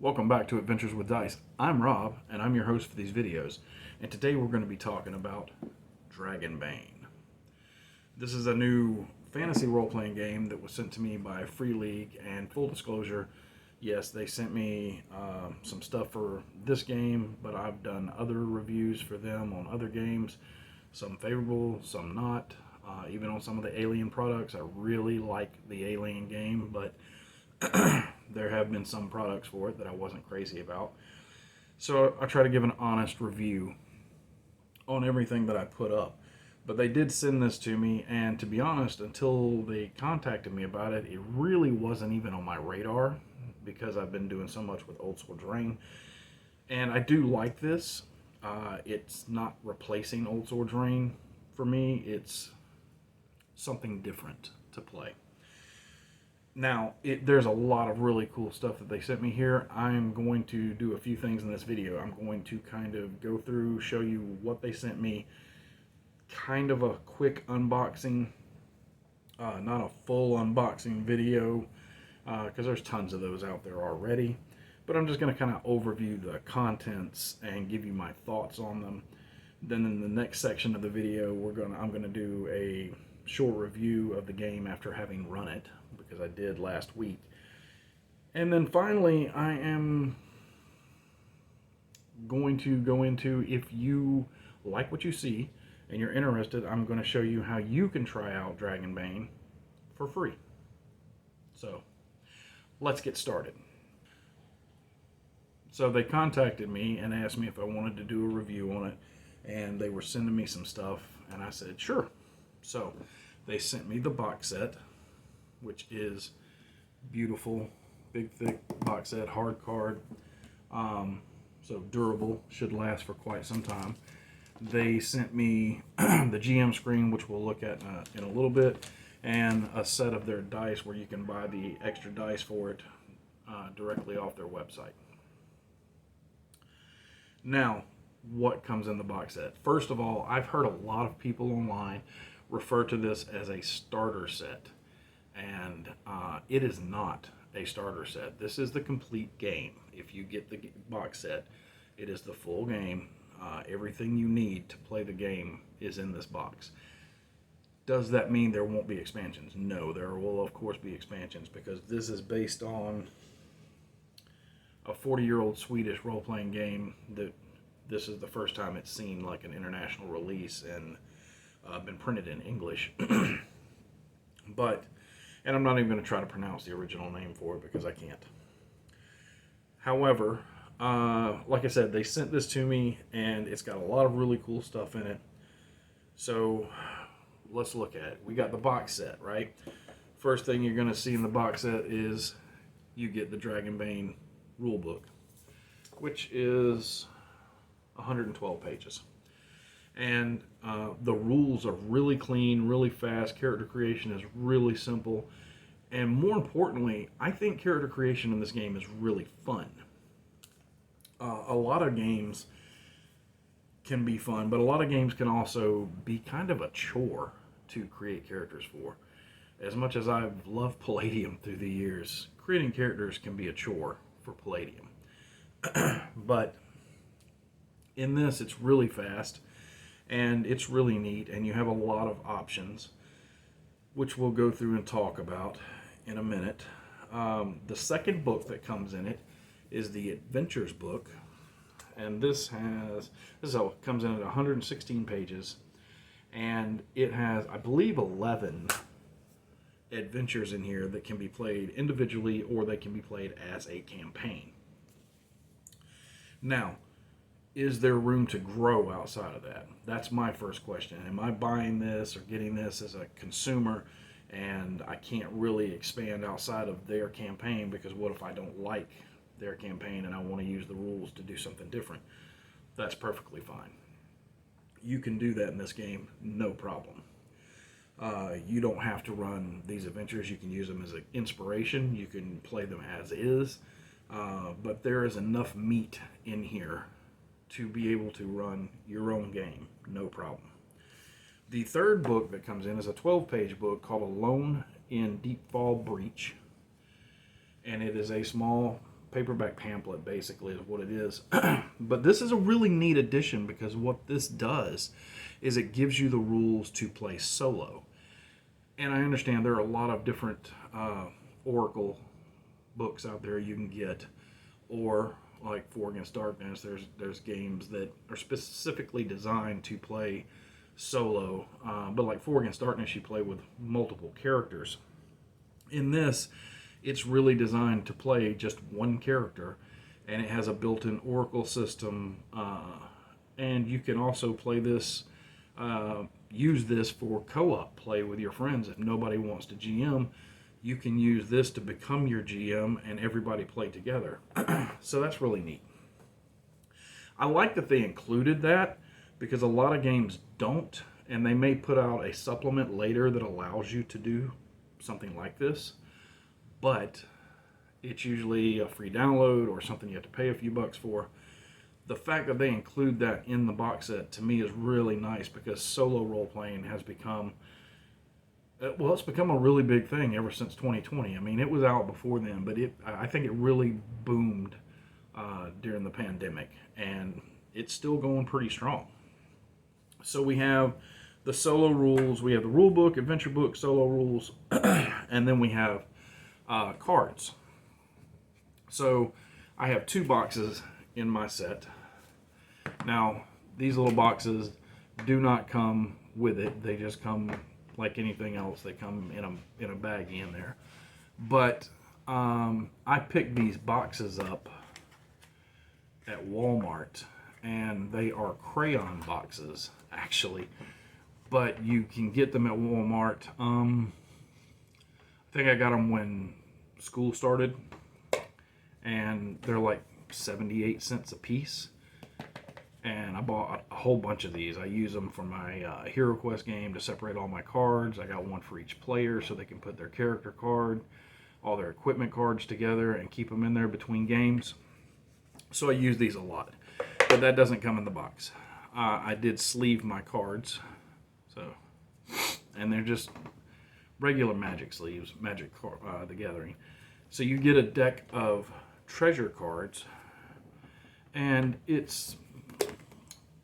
Welcome back to Adventures with Dice. I'm Rob, and I'm your host for these videos. And today we're going to be talking about Dragonbane. This is a new fantasy role-playing game that was sent to me by Free League, and full disclosure, yes, they sent me some stuff for this game, but I've done other reviews for them on other games, some favorable, some not. Even on some of the Alien products, I really like the Alien game, but there have been some products for it that I wasn't crazy about. So I try to give an honest review on everything that I put up. But they did send this to me, and to be honest, until they contacted me about it, it really wasn't even on my radar because I've been doing so much with Old School Terrain. And I do like this. It's not replacing Old Sword Terrain for me, it's something different to play. Now, there's a lot of really cool stuff that they sent me here. I'm going to do a few things in this video. I'm going to kind of go through, show you what they sent me, kind of a quick unboxing, not a full unboxing video, because there's tons of those out there already. But I'm just going to kind of overview the contents and give you my thoughts on them. Then in the next section of the video, I'm going to do a short review of the game after having run it, because I did last week. And then finally, I am going to go into, if you like what you see and you're interested, I'm going to show you how you can try out Dragonbane for free. So let's get started. So they contacted me and asked me if I wanted to do a review on it, and they were sending me some stuff, and I said sure. So they sent me the box set, which is beautiful, big thick box set, hard card, so durable, should last for quite some time. They sent me the GM screen, which we'll look at in a little bit, and a set of their dice where you can buy the extra dice for it directly off their website. Now, what comes in the box set? First of all, I've heard a lot of people online refer to this as a starter set, and it is not a starter set. This is the complete game. If you get the box set, it is the full game. Everything you need to play the game is in this box. Does that mean there won't be expansions? No, there will of course be expansions, because this is based on a 40-year-old Swedish role-playing game that this is the first time it's seen like an international release and been printed in English. And I'm not even going to try to pronounce the original name for it because I can't. However, like I said, they sent this to me, and it's got a lot of really cool stuff in it. So let's look at it. We got the box set, right? First thing you're going to see in the box set is you get the Dragonbane rulebook, which is 112 pages. And the rules are really clean, really fast. Character creation is really simple. And more importantly, I think character creation in this game is really fun. A lot of games can be fun, but a lot of games can also be kind of a chore to create characters for. As much as I've loved Palladium through the years, creating characters can be a chore for Palladium. But in this, it's really fast, and it's really neat, and you have a lot of options, which we'll go through and talk about in a minute. The second book that comes in it is the Adventures book, and this comes in at 116 pages, and it has, I believe, 11 adventures in here that can be played individually, or they can be played as a campaign. Now, is there room to grow outside of that? That's my first question. Am I buying this or getting this as a consumer, and I can't really expand outside of their campaign, because what if I don't like their campaign and I want to use the rules to do something different? That's perfectly fine. You can do that in this game, no problem. You don't have to run these adventures. You can use them as an inspiration. You can play them as is. But there is enough meat in here to be able to run your own game, no problem. The third book that comes in is a 12-page book called Alone in Deepfall Breach. And it is a small paperback pamphlet, basically, is what it is. But this is a really neat addition, because what this does is it gives you the rules to play solo. And I understand there are a lot of different Oracle books out there you can get, or like 4 Against Darkness, there's games that are specifically designed to play solo, but like 4 Against Darkness, you play with multiple characters. In this, it's really designed to play just one character, and it has a built-in Oracle system, and you can also play this, use this for co-op play with your friends. If nobody wants to GM, you can use this to become your GM and everybody play together. So that's really neat. I like that they included that, because a lot of games don't, and they may put out a supplement later that allows you to do something like this, but it's usually a free download or something you have to pay a few bucks for. The fact that they include that in the box set, to me, is really nice, because solo role-playing has become, well, it's become a really big thing ever since 2020. I mean, it was out before then, but I think it really boomed during the pandemic, and it's still going pretty strong. So we have the solo rules, we have the rule book, adventure book, solo rules, and then we have cards. So I have 2 boxes in my set. Now, these little boxes do not come with it. They just come like anything else. They come in a baggie in there. But I picked these boxes up at Walmart, and they are crayon boxes, actually. But you can get them at Walmart. I think I got them when school started, and they're like 78 cents a piece. And I bought a whole bunch of these. I use them for my Hero Quest game to separate all my cards. I got one for each player so they can put their character card, all their equipment cards together, and keep them in there between games. So I use these a lot. But that doesn't come in the box. I did sleeve my cards. And they're just regular Magic sleeves, Magic the Gathering. So you get a deck of treasure cards, and it's,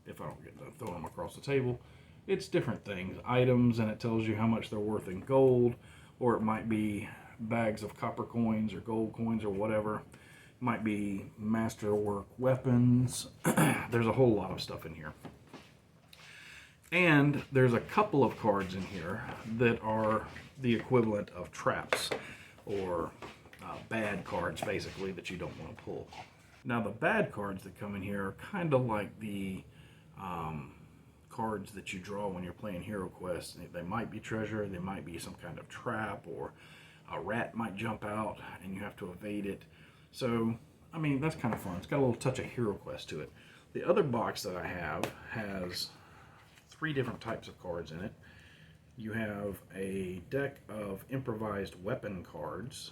if I don't get done throwing them across the table, it's different things, items, and it tells you how much they're worth in gold, or it might be bags of copper coins or gold coins or whatever. It might be masterwork weapons. There's a whole lot of stuff in here. And there's a couple of cards in here that are the equivalent of traps, or bad cards, basically, that you don't want to pull. Now, the bad cards that come in here are kind of like the cards that you draw when you're playing Hero Quest. They might be treasure, they might be some kind of trap, or a rat might jump out and you have to evade it. So, I mean, that's kind of fun. It's got a little touch of Hero Quest to it. The other box that I have has 3 different types of cards in it. You have a deck of improvised weapon cards,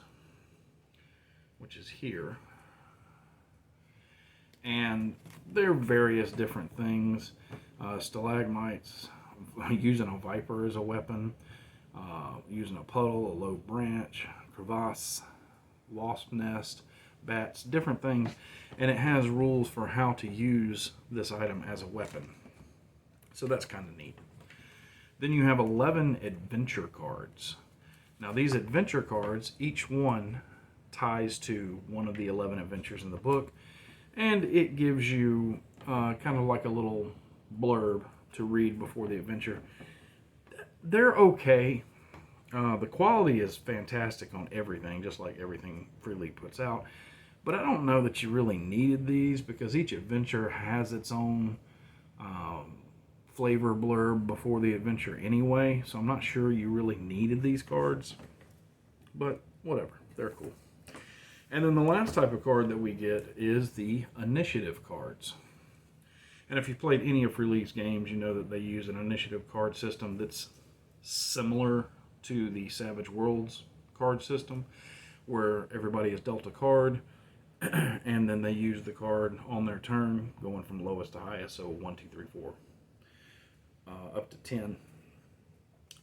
which is here. And they're various different things. Stalagmites, using a viper as a weapon, using a puddle, a low branch, crevasse, wasp nest, bats, different things. And it has rules for how to use this item as a weapon. So that's kind of neat. Then you have 11 adventure cards. Now these adventure cards, each one ties to one of the 11 adventures in the book, and it gives you kind of like a little blurb to read before the adventure. They're okay. The quality is fantastic on everything, just like everything Free League puts out. But I don't know that you really needed these, because each adventure has its own flavor blurb before the adventure anyway, so I'm not sure you really needed these cards, but whatever, they're cool. And then the last type of card that we get is the initiative cards. And if you've played any of Free League's games, you know that they use an initiative card system that's similar to the Savage Worlds card system, where everybody is dealt a card, and then they use the card on their turn, going from lowest to highest, so 1, 2, 3, 4. Up to 10.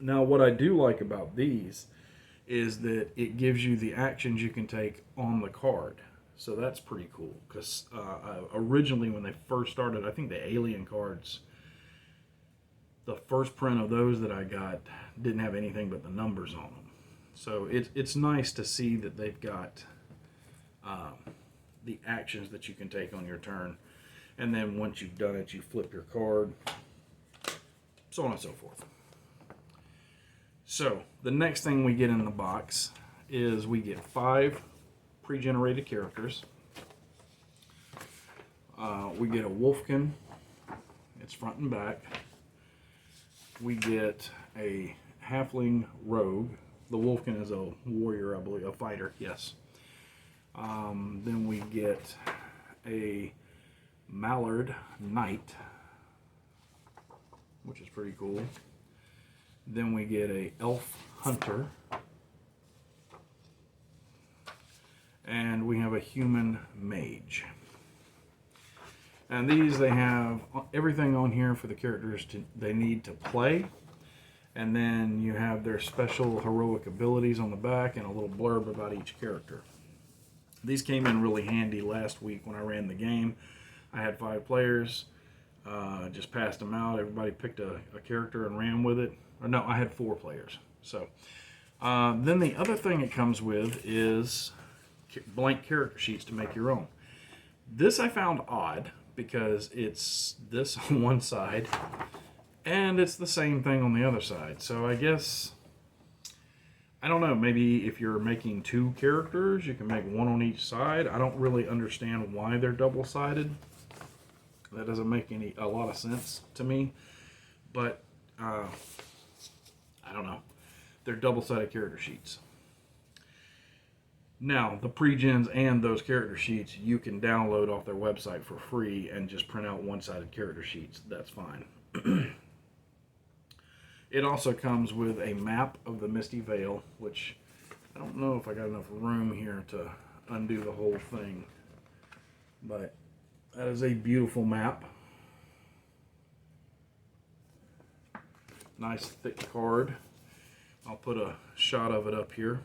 Now, what I do like about these is that it gives you the actions you can take on the card. So that's pretty cool, because originally when they first started, I think the alien cards, the first print of those that I got didn't have anything but the numbers on them. So it's nice to see that they've got the actions that you can take on your turn. And then once you've done it, you flip your card, so on and so forth. So the next thing we get in the box is we get 5 pre-generated characters. We get a Wolfkin. It's front and back. We get a Halfling Rogue. The Wolfkin is a warrior, I believe, a fighter, yes. Then we get a Mallard Knight, which is pretty cool. Then we get a Elf Hunter. And we have a Human Mage. And these, they have everything on here for the characters they need to play. And then you have their special heroic abilities on the back and a little blurb about each character. These came in really handy last week when I ran the game. I had 5 players, just passed them out. Everybody picked a character and ran with it. Or no, I had 4 players. So then the other thing it comes with is blank character sheets to make your own. This I found odd because it's this on one side and it's the same thing on the other side. So I guess, I don't know, maybe if you're making 2 characters, you can make one on each side. I don't really understand why they're double-sided. That doesn't make a lot of sense to me. But I don't know. They're double-sided character sheets. Now, the pre-gens and those character sheets you can download off their website for free and just print out one-sided character sheets. That's fine. It also comes with a map of the Misty Vale, which I don't know if I got enough room here to undo the whole thing. But that is a beautiful map. Nice thick card. I'll put a shot of it up here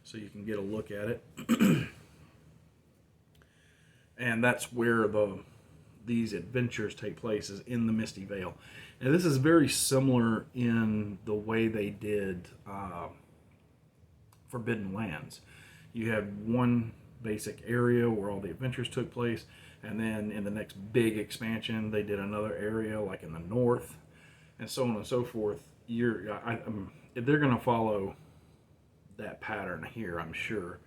so you can get a look at it. And that's where these adventures take place, is in the Misty Vale. And this is very similar in the way they did Forbidden Lands. You had one basic area where all the adventures took place, and then in the next big expansion they did another area like in the north, and so on and so forth. They're going to follow that pattern here, I'm sure,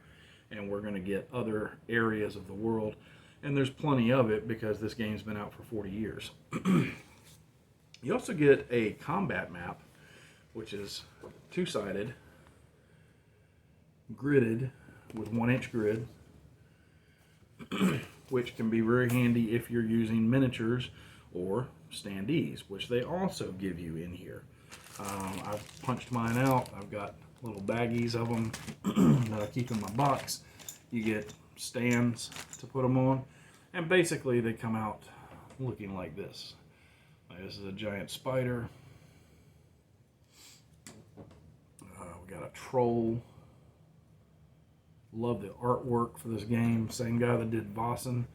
and we're going to get other areas of the world, and there's plenty of it because this game's been out for 40 years. You also get a combat map, which is 2-sided, gridded with 1-inch grid, which can be very handy if you're using miniatures or standees, which they also give you in here. I've punched mine out. I've got little baggies of them that I keep in my box. You get stands to put them on, and basically they come out looking like this. This is a giant spider. We got a troll. Love the artwork for this game. Same guy that did Vossen.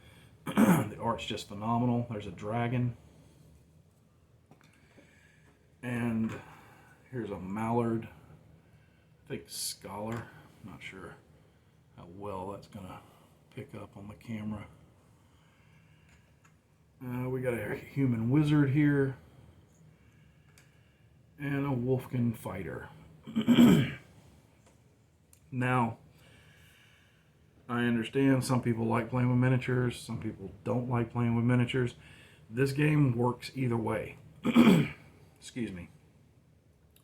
The art's just phenomenal. There's a dragon. And here's a mallard. I think scholar. I'm not sure how well that's going to pick up on the camera. We got a human wizard here. And a Wolfkin fighter. Now, I understand some people like playing with miniatures, some people don't like playing with miniatures. This game works either way. Excuse me.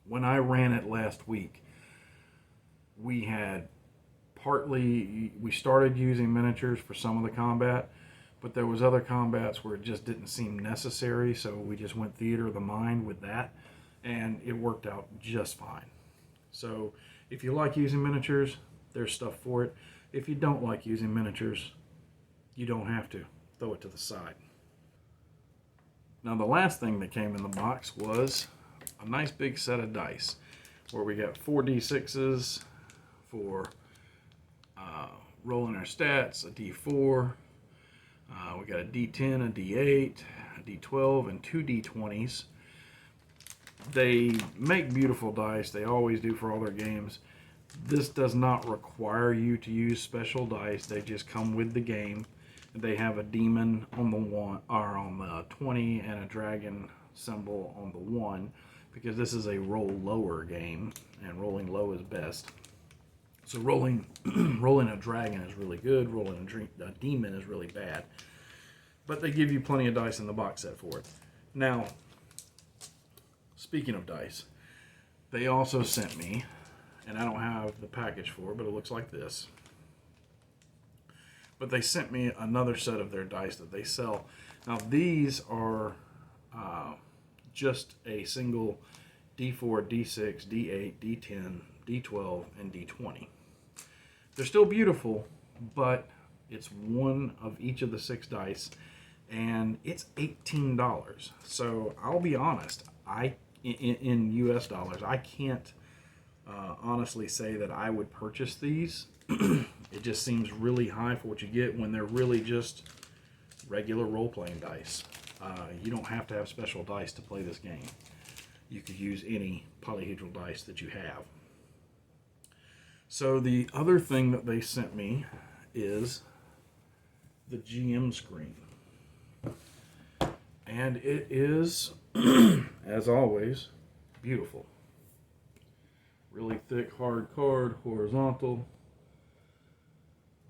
When I ran it last week, we started using miniatures for some of the combat, but there was other combats where it just didn't seem necessary, so we just went theater of the mind with that, and it worked out just fine. So if you like using miniatures, there's stuff for it. If you don't like using miniatures, you don't have to. Throw it to the side. Now the last thing that came in the box was a nice big set of dice, where we got 4d6s for rolling our stats, a D4. We got a D10, a D8, a D12, and two D20s. They make beautiful dice. They always do for all their games. This does not require you to use special dice. They just come with the game. They have a demon on the 1 or on the 20 and a dragon symbol on the 1, because this is a roll lower game and rolling low is best. So rolling a dragon is really good. Rolling a demon is really bad. But they give you plenty of dice in the box set for it. Now, speaking of dice, they also sent me, and I don't have the package for it, but it looks like this. But they sent me another set of their dice that they sell. Now, these are just a single D4, D6, D8, D10, D12, and D20. They're still beautiful, but it's one of each of the 6 dice, and it's $18. So I'll be honest, in US dollars, I can't honestly say that I would purchase these. It just seems really high for what you get when they're really just regular role-playing dice. You don't have to have special dice to play this game. You could use any polyhedral dice that you have. So the other thing that they sent me is the GM screen. And it is, as always, beautiful. Really thick, hard card, horizontal.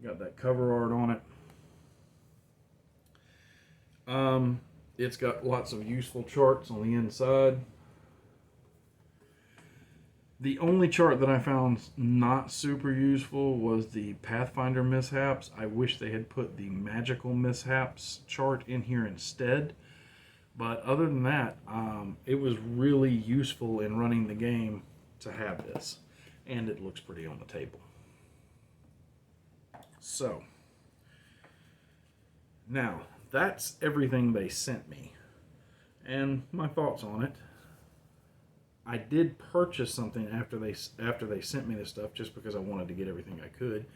Got that cover art on it. It's got lots of useful charts on the inside. The only chart that I found not super useful was the Pathfinder mishaps. I wish they had put the magical mishaps chart in here instead. But other than that, it was really useful in running the game to have this. And it looks pretty on the table. So, now, that's everything they sent me. And my thoughts on it. I did purchase something after they sent me this stuff, just because I wanted to get everything I could.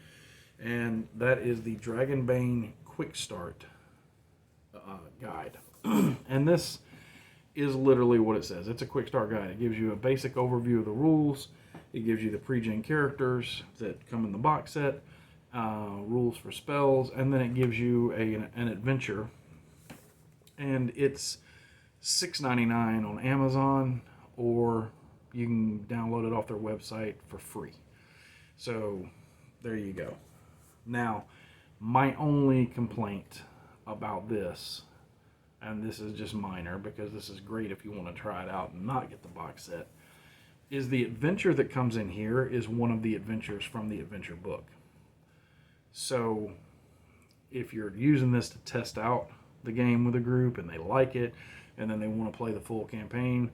And that is the Dragonbane Quick Start guide. And this is literally what it says. It's a quick start guide. It gives you a basic overview of the rules. It gives you the pre-gen characters that come in the box set, rules for spells, and then it gives you an adventure. And it's $6.99 on Amazon, or you can download it off their website for free. So there you go. Now, my only complaint about this, and this is just minor because this is great if you want to try it out and not get the box set, is the adventure that comes in here is one of the adventures from the adventure book. So if you're using this to test out the game with a group and they like it and then they want to play the full campaign,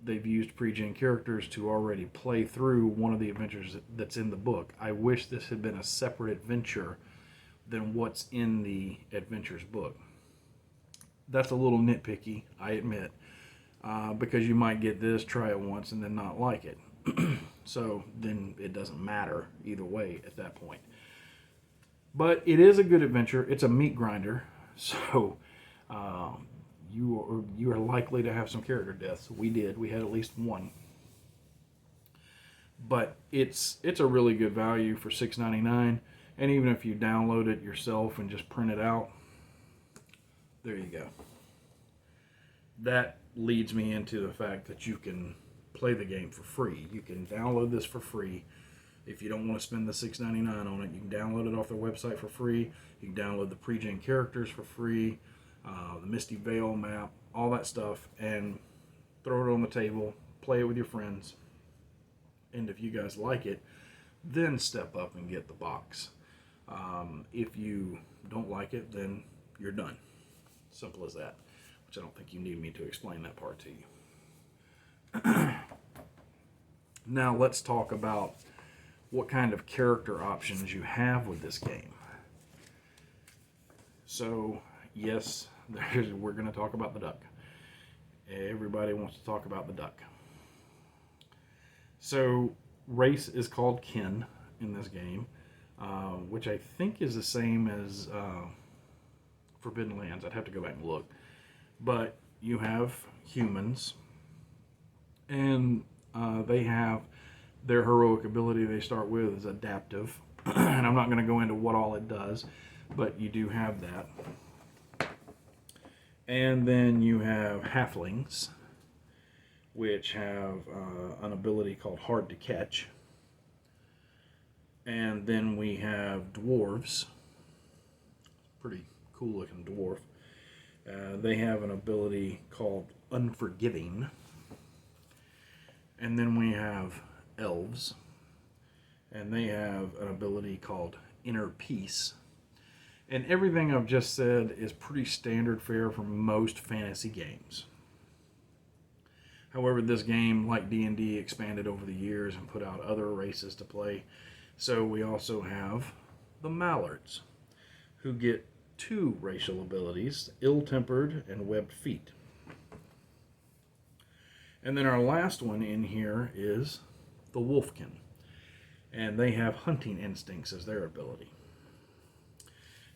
they've used pre-gen characters to already play through one of the adventures that's in the book. I wish this had been a separate adventure than what's in the adventures book. That's a little nitpicky, I admit, because you might get this, try it once, and then not like it. So then it doesn't matter either way at that point. But it is a good adventure. It's a meat grinder, so you are likely to have some character deaths. We did. We had at least one. But it's a really good value for $6.99, and even if you download it yourself and just print it out, there you go. That leads me into the fact that you can play the game for free. You can download this for free. If you don't want to spend the $6.99 on it, you can download it off their website for free. You can download the pre-gen characters for free, the Misty Vale map, all that stuff, and throw it on the table, play it with your friends. And if you guys like it, then step up and get the box. If you don't like it, then you're done. Simple as that. Which I don't think you need me to explain that part to you. Now let's talk about what kind of character options you have with this game. So, yes, we're going to talk about the duck. Everybody wants to talk about the duck. So, race is called kin in this game. which I think is the same as Forbidden Lands. I'd have to go back and look. But you have humans, and they have their heroic ability they start with is adaptive. And I'm not going to go into what all it does, but you do have that. And then you have halflings, which have an ability called Hard to Catch. And then we have dwarves, pretty cool looking dwarf. They have an ability called Unforgiving. And then we have elves, and they have an ability called Inner Peace. And everything I've just said is pretty standard fare for most fantasy games. However, this game, like D&D, expanded over the years and put out other races to play. So we also have the Mallards, who get 2 racial abilities, Ill-Tempered and Webbed Feet. And then our last one in here is the Wolfkin, and they have Hunting Instincts as their ability.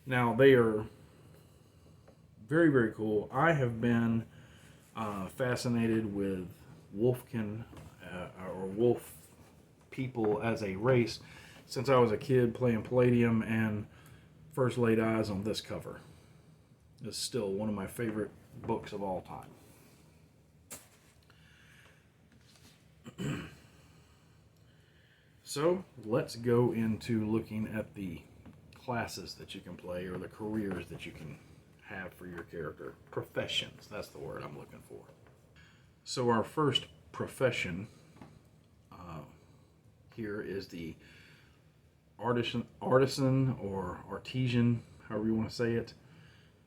Now, they are very, very cool. I have been fascinated with Wolfkin or wolf people as a race since I was a kid playing Palladium and first laid eyes on this cover. It's still one of my favorite books of all time. So let's go into looking at the classes that you can play, or the careers that you can have for your character. Professions, that's the word I'm looking for. So our first profession here is the artisan or artisan, however you want to say it.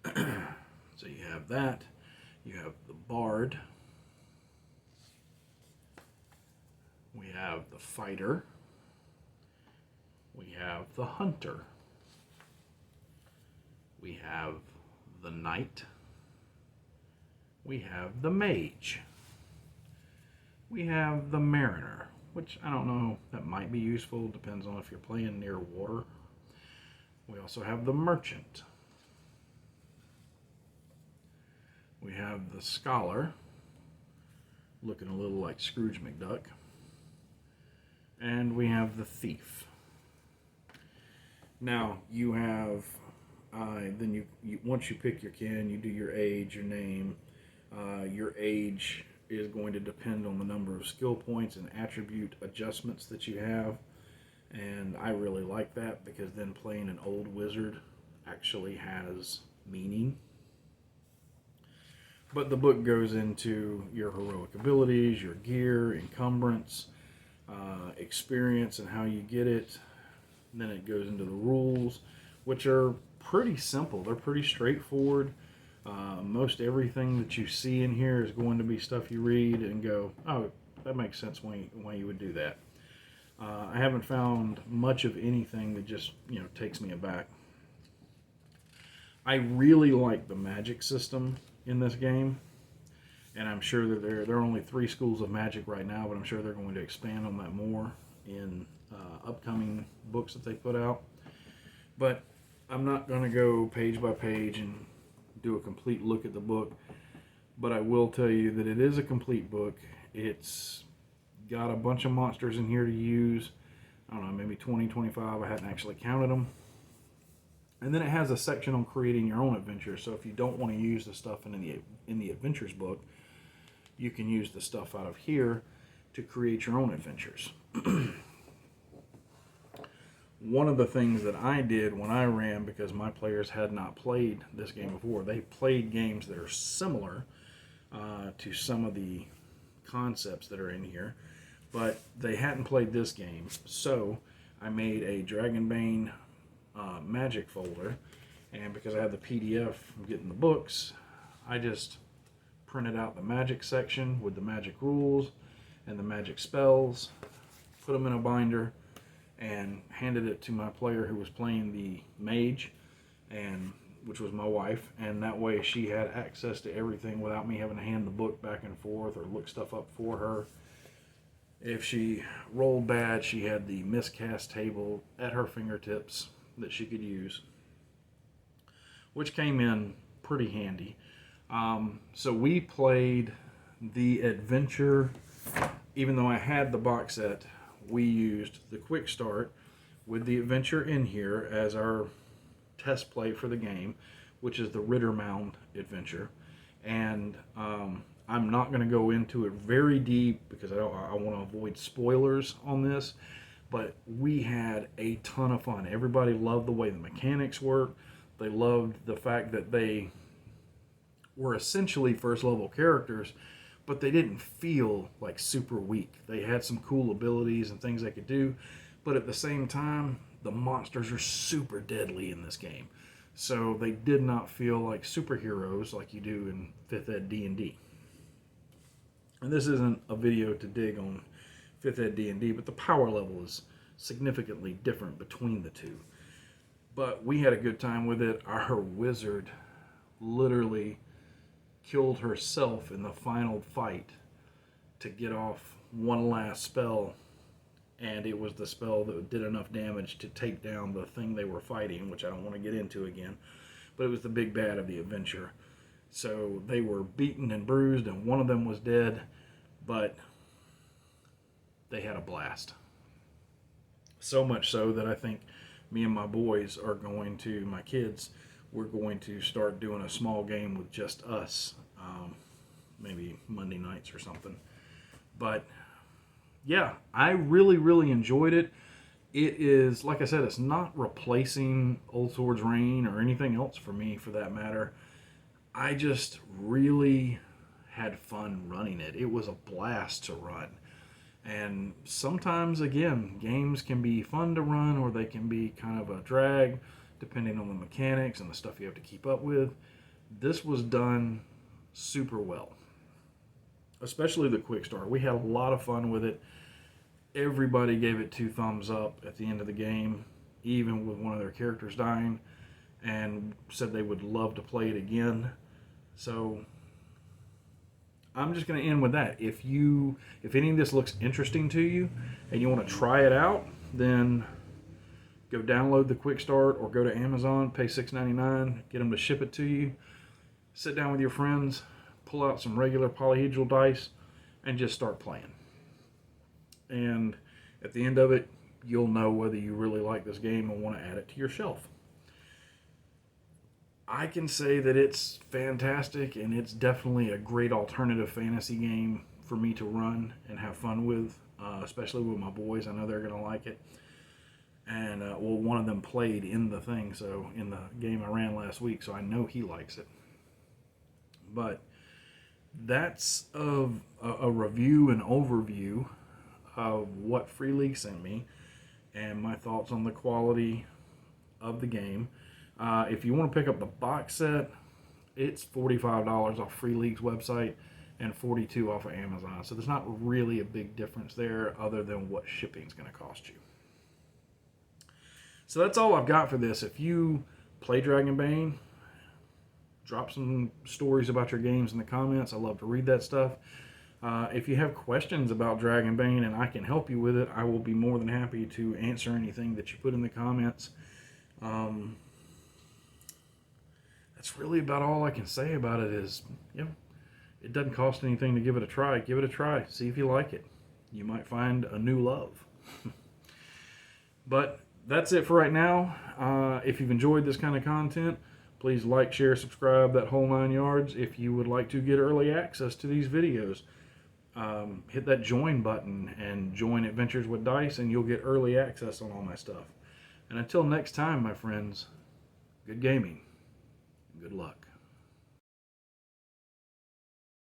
So you have that. You have the bard. We have the fighter. We have the hunter. We have the knight. We have the mage. We have the mariner, which I don't know, that might be useful, depends on if you're playing near water. We also have the merchant. We have the scholar, looking a little like Scrooge McDuck. And we have the thief. Now, you have, then you once you pick your kin, you do your age, your name. Your age is going to depend on the number of skill points and attribute adjustments that you have. And I really like that, because then playing an old wizard actually has meaning. But the book goes into your heroic abilities, your gear, encumbrance, experience and how you get it. And then it goes into the rules, which are pretty simple. They're pretty straightforward. Most everything that you see in here is going to be stuff you read and go, oh, that makes sense why you would do that. I haven't found much of anything that just, takes me aback. I really like the magic system in this game, and I'm sure that there are only 3 schools of magic right now, but I'm sure they're going to expand on that more in upcoming books that they put out. But I'm not going to go page by page and do a complete look at the book, but I will tell you that it is a complete book. It's got a bunch of monsters in here to use. I don't know, maybe 20, 25. I hadn't actually counted them. And then it has a section on creating your own adventure. So if you don't want to use the stuff in the adventures book, you can use the stuff out of here to create your own adventures. One of the things that I did when I ran, because my players had not played this game before, they played games that are similar to some of the concepts that are in here, but they hadn't played this game. So I made a Dragonbane magic folder, and because I had the PDF from getting the books, I just printed out the magic section with the magic rules and the magic spells, put them in a binder, and handed it to my player who was playing the mage, and which was my wife, and that way she had access to everything without me having to hand the book back and forth or look stuff up for her. If she rolled bad, she had the miscast table at her fingertips that she could use, which came in pretty handy. So we played the adventure. Even though I had the box set, we used the quick start with the adventure in here as our test play for the game, which is the Ritter Mound adventure. And I'm not going to go into it very deep because I want to avoid spoilers on this, but we had a ton of fun. Everybody loved the way the mechanics worked. They loved the fact that they were essentially first level characters, but they didn't feel like super weak. They had some cool abilities and things they could do, but at the same time, the monsters are super deadly in this game. So they did not feel like superheroes like you do in 5th Ed D&D. And this isn't a video to dig on 5th Ed D&D, but the power level is significantly different between the two. But we had a good time with it. Our wizard literally killed herself in the final fight to get off one last spell, and it was the spell that did enough damage to take down the thing they were fighting, which I don't want to get into again, but it was the big bad of the adventure. So they were beaten and bruised, and one of them was dead, but they had a blast. So much so that I think me and my boys are going to, my kids, we're going to start doing a small game with just us, maybe Monday nights or something. But yeah, I really enjoyed it. It is, like I said, it's not replacing Old Swords Reign or anything else for me, for that matter. I just really had fun running it. It was a blast to run. And sometimes, again, games can be fun to run, or they can be kind of a drag, depending on the mechanics and the stuff you have to keep up with. This was done super well, especially the quick start. We had a lot of fun with it. Everybody gave it 2 thumbs up at the end of the game, even with one of their characters dying, and said they would love to play it again. So I'm just going to end with that. If any of this looks interesting to you and you want to try it out, then go download the quick start or go to Amazon, pay $6.99, get them to ship it to you. Sit down with your friends, pull out some regular polyhedral dice, and just start playing. And at the end of it, you'll know whether you really like this game and want to add it to your shelf. I can say that it's fantastic, and it's definitely a great alternative fantasy game for me to run and have fun with, especially with my boys. I know they're going to like it. And, well, one of them played in the thing, so in the game I ran last week, so I know he likes it. But that's a review and overview of what Free League sent me and my thoughts on the quality of the game. If you want to pick up the box set, it's $45 off Free League's website and $42 off of Amazon. So there's not really a big difference there other than what shipping's going to cost you. So that's all I've got for this. If you play Dragonbane, drop some stories about your games in the comments. I love to read that stuff. If you have questions about Dragonbane and I can help you with it, I will be more than happy to answer anything that you put in the comments. That's really about all I can say about it. Is, it doesn't cost anything to give it a try. Give it a try. See if you like it. You might find a new love. But that's it for right now. If you've enjoyed this kind of content, please like, share, subscribe, that whole 9 yards. If you would like to get early access to these videos, hit that join button and join Adventures with Dice, and you'll get early access on all my stuff. And until next time, my friends, good gaming. Good luck.